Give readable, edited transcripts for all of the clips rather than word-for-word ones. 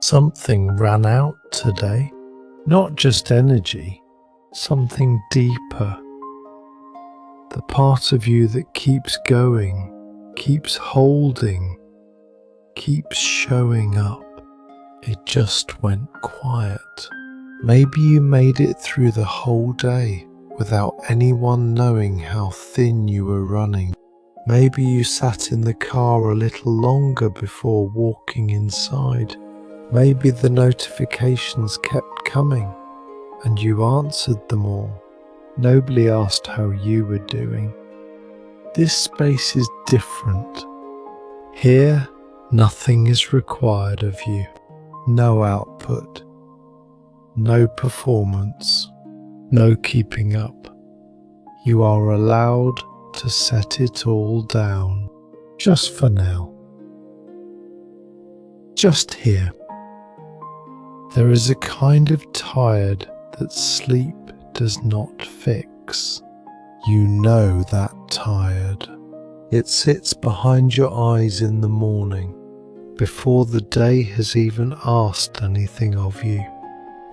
Something ran out today. Not just energy, something deeper. The part of you that keeps going, keeps holding, keeps showing up. It just went quiet. Maybe you made it through the whole day without anyone knowing how thin you were running. Maybe you sat in the car a little longer before walking inside. Maybe the notifications kept coming and you answered them all. Nobody asked how you were doing. This space is different. Here, nothing is required of you. No output, no performance, no keeping up. You are allowed to set it all down, just for now. Just here. There is a kind of tired that sleep does not fix. You know that tired. It sits behind your eyes in the morning, before the day has even asked anything of you.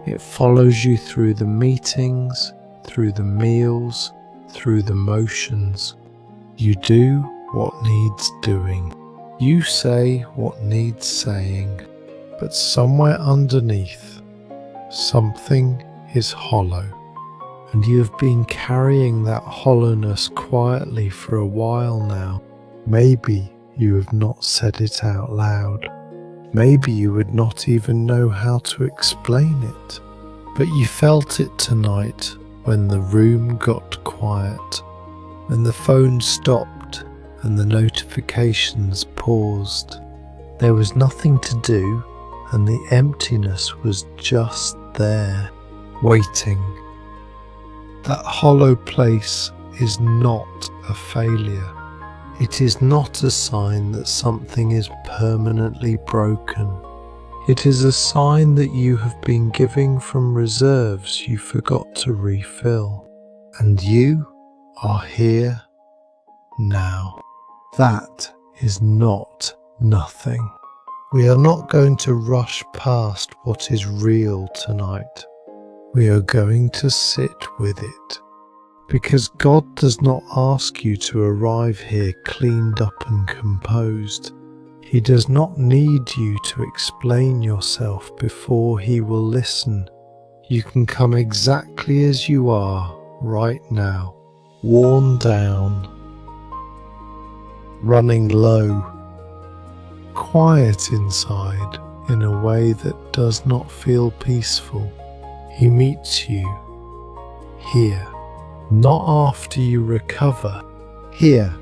It follows you through the meetings, through the meals, through the motions. You do what needs doing. You say what needs saying. But somewhere underneath, something is hollow. And you have been carrying that hollowness quietly for a while now. Maybe you have not said it out loud. Maybe you would not even know how to explain it. But you felt it tonight when the room got quiet, when the phone stopped and the notifications paused. There was nothing to do, and the emptiness was just there, waiting. That hollow place is not a failure. It is not a sign that something is permanently broken. It is a sign that you have been giving from reserves you forgot to refill. And you are here now. That is not nothing. We are not going to rush past what is real tonight. We are going to sit with it. Because God does not ask you to arrive here cleaned up and composed. He does not need you to explain yourself before He will listen. You can come exactly as you are right now, worn down, running low, quiet inside in a way that does not feel peaceful. He meets you here, not after you recover. Here,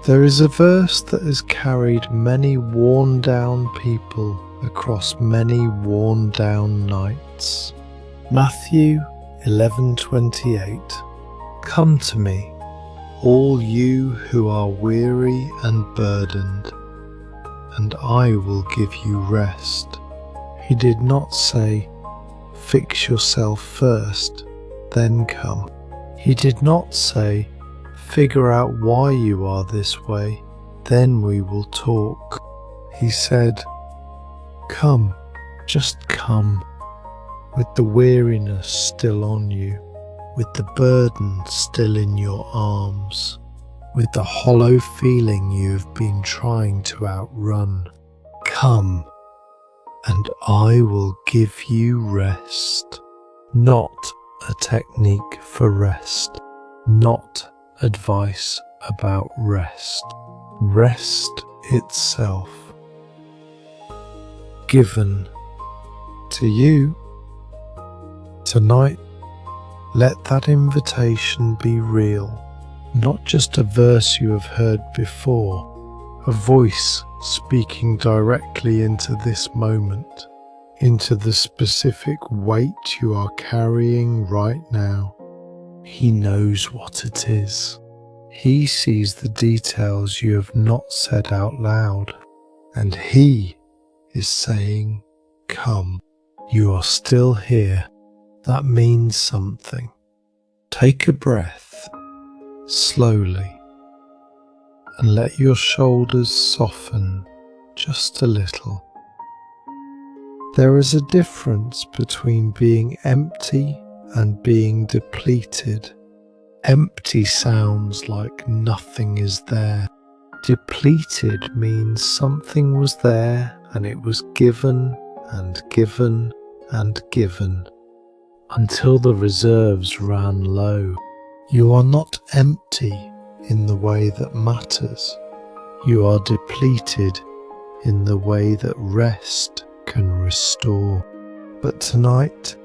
there is a verse that has carried many worn down people across many worn down nights. Matthew 11:28. Come to me, all you who are weary and burdened, and I will give you rest. He did not say, fix yourself first, then come. He did not say, figure out why you are this way, then we will talk. He said, come, just come, with the weariness still on you, with the burden still in your arms, with the hollow feeling you have been trying to outrun. Come, and I will give you rest. Not a technique for rest, not advice about rest. Rest itself. Given to you. Tonight, let that invitation be real. Not just a verse you have heard before, a voice speaking directly into this moment, into the specific weight you are carrying right now. He knows what it is. He sees the details you have not said out loud, and He is saying, come. You are still here. That means something. Take a breath, slowly, and let your shoulders soften just a little. There is a difference between being empty and being depleted. Empty sounds like nothing is there. Depleted means something was there and it was given and given and given until the reserves ran low. You are not empty in the way that matters. You are depleted in the way that rest can restore. But tonight,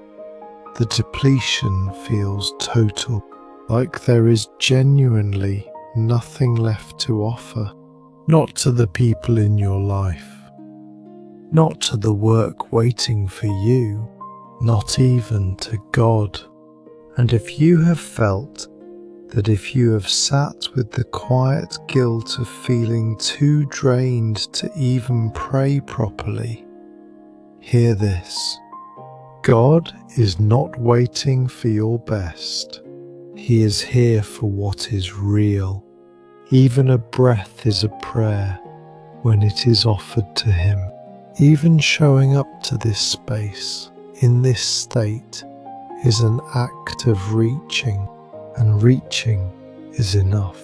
the depletion feels total, like there is genuinely nothing left to offer. Not to the people in your life, not to the work waiting for you, not even to God. And if you have felt that if you have sat with the quiet guilt of feeling too drained to even pray properly, hear this. God is not waiting for your best. He is here for what is real. Even a breath is a prayer when it is offered to Him. Even showing up to this space, in this state, is an act of reaching, and reaching is enough.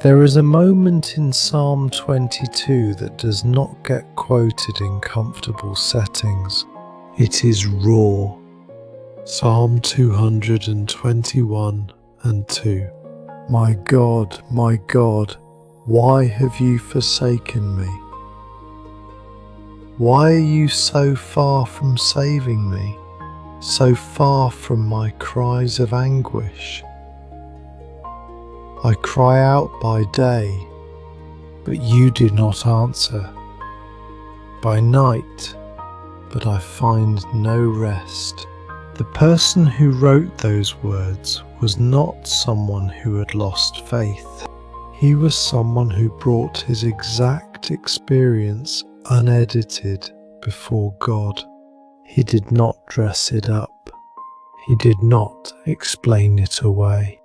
There is a moment in Psalm 22 that does not get quoted in comfortable settings. It is raw. Psalm 221 and 2. My God, why have you forsaken me? Why are you so far from saving me, so far from my cries of anguish? I cry out by day, but you do not answer. By night, but I find no rest. The person who wrote those words was not someone who had lost faith. He was someone who brought his exact experience unedited before God. He did not dress it up. He did not explain it away.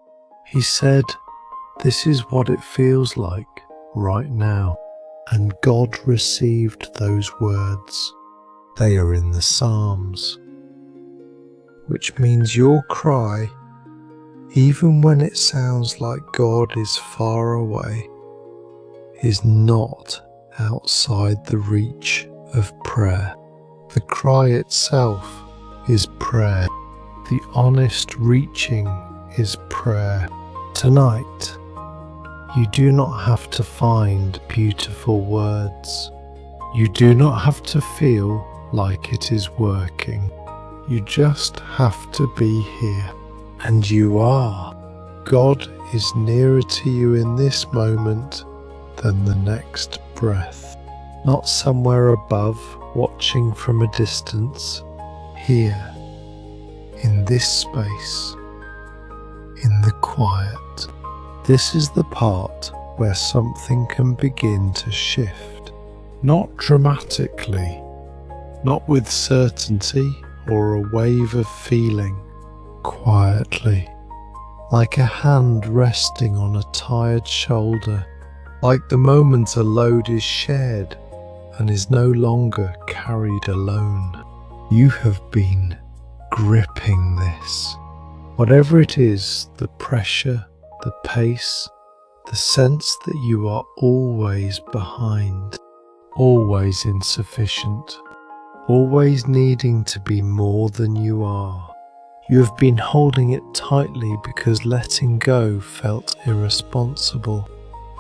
He said, "This is what it feels like right now." And God received those words. They are in the Psalms. Which means your cry, even when it sounds like God is far away, is not outside the reach of prayer. The cry itself is prayer. The honest reaching is prayer. Tonight, you do not have to find beautiful words. You do not have to feel like it is working. You just have to be here. And you are. God is nearer to you in this moment than the next breath. Not somewhere above, watching from a distance. Here, in this space, in the quiet. This is the part where something can begin to shift. Not dramatically, not with certainty or a wave of feeling, quietly, like a hand resting on a tired shoulder, like the moment a load is shared and is no longer carried alone. You have been gripping this. Whatever it is, the pressure, the pace, the sense that you are always behind, always insufficient, always needing to be more than you are. You have been holding it tightly because letting go felt irresponsible.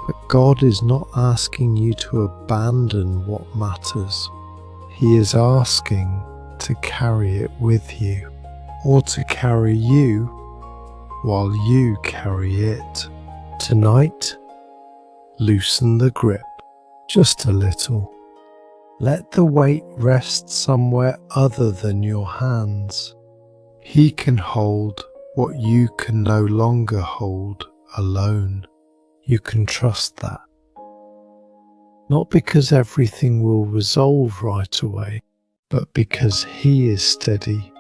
But God is not asking you to abandon what matters. He is asking to carry it with you, or to carry you while you carry it. Tonight, loosen the grip, just a little. Let the weight rest somewhere other than your hands. He can hold what you can no longer hold alone. You can trust that. Not because everything will resolve right away, but because He is steady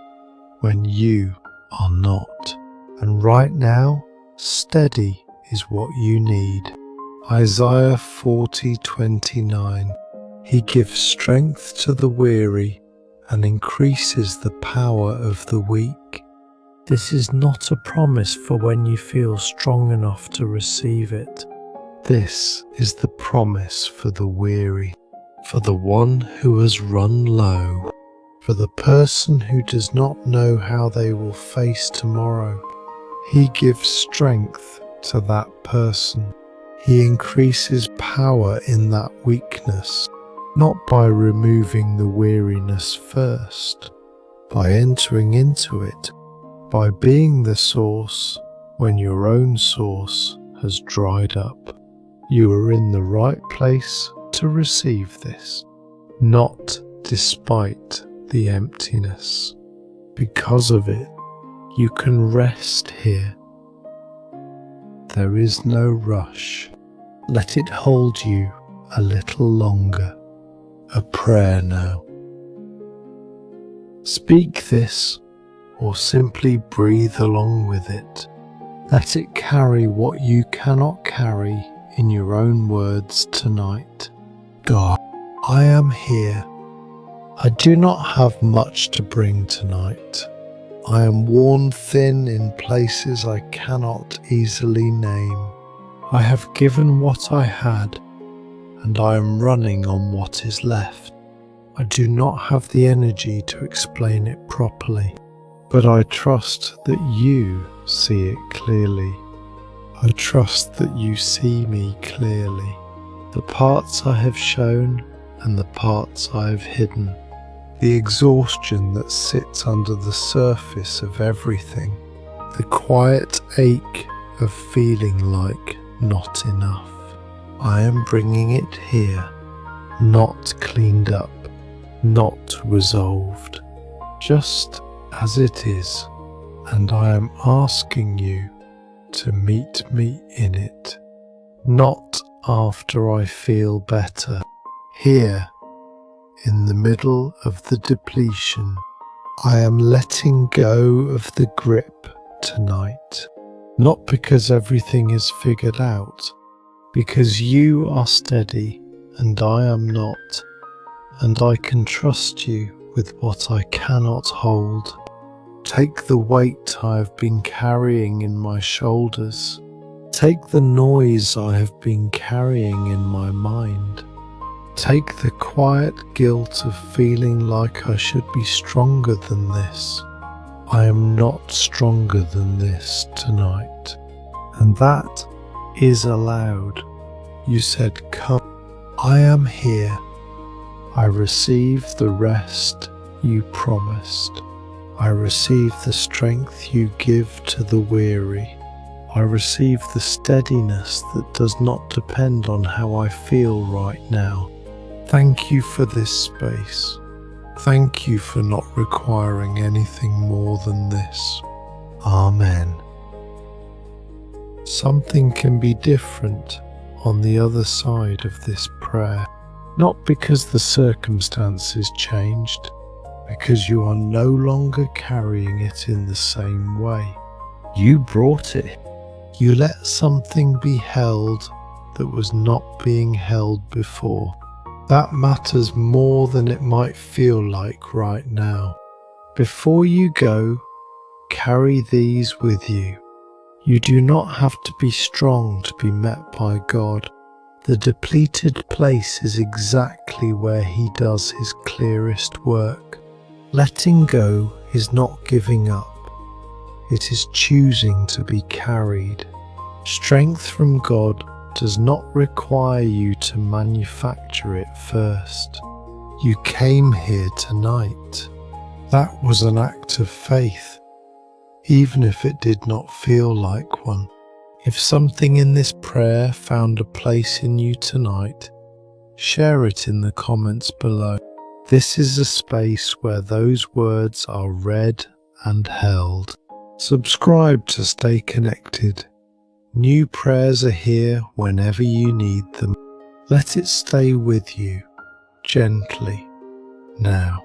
when you are not. And right now, steady is what you need. Isaiah 40:29. He gives strength to the weary and increases the power of the weak. This is not a promise for when you feel strong enough to receive it. This is the promise for the weary, for the one who has run low, for the person who does not know how they will face tomorrow. He gives strength to that person. He increases power in that weakness, not by removing the weariness first, by entering into it, by being the source when your own source has dried up. You are in the right place to receive this, not despite the emptiness. Because of it, you can rest here. There is no rush. Let it hold you a little longer. A prayer now. Speak this, or simply breathe along with it. Let it carry what you cannot carry in your own words tonight. God, I am here. I do not have much to bring tonight. I am worn thin in places I cannot easily name. I have given what I had, and I am running on what is left. I do not have the energy to explain it properly, but I trust that you see it clearly. I trust that you see me clearly, the parts I have shown and the parts I have hidden, the exhaustion that sits under the surface of everything, the quiet ache of feeling like not enough. I am bringing it here, not cleaned up, not resolved, just as it is, and I am asking you to meet me in it, not after I feel better. Here, in the middle of the depletion, I am letting go of the grip tonight, not because everything is figured out, because you are steady and I am not, and I can trust you with what I cannot hold. Take the weight I have been carrying in my shoulders. Take the noise I have been carrying in my mind. Take the quiet guilt of feeling like I should be stronger than this. I am not stronger than this tonight, and that is allowed. You said, come. I am here. I receive the rest you promised. I receive the strength you give to the weary. I receive the steadiness that does not depend on how I feel right now. Thank you for this space. Thank you for not requiring anything more than this. Amen. Something can be different on the other side of this prayer, not because the circumstances changed, because you are no longer carrying it in the same way. You brought it. You let something be held that was not being held before. That matters more than it might feel like right now. Before you go, carry these with you. You do not have to be strong to be met by God. The depleted place is exactly where He does His clearest work. Letting go is not giving up. It is choosing to be carried. Strength from God does not require you to manufacture it first. You came here tonight. That was an act of faith, even if it did not feel like one. If something in this prayer found a place in you tonight, share it in the comments below. This is a space where those words are read and held. Subscribe to stay connected. New prayers are here whenever you need them. Let it stay with you, gently, now.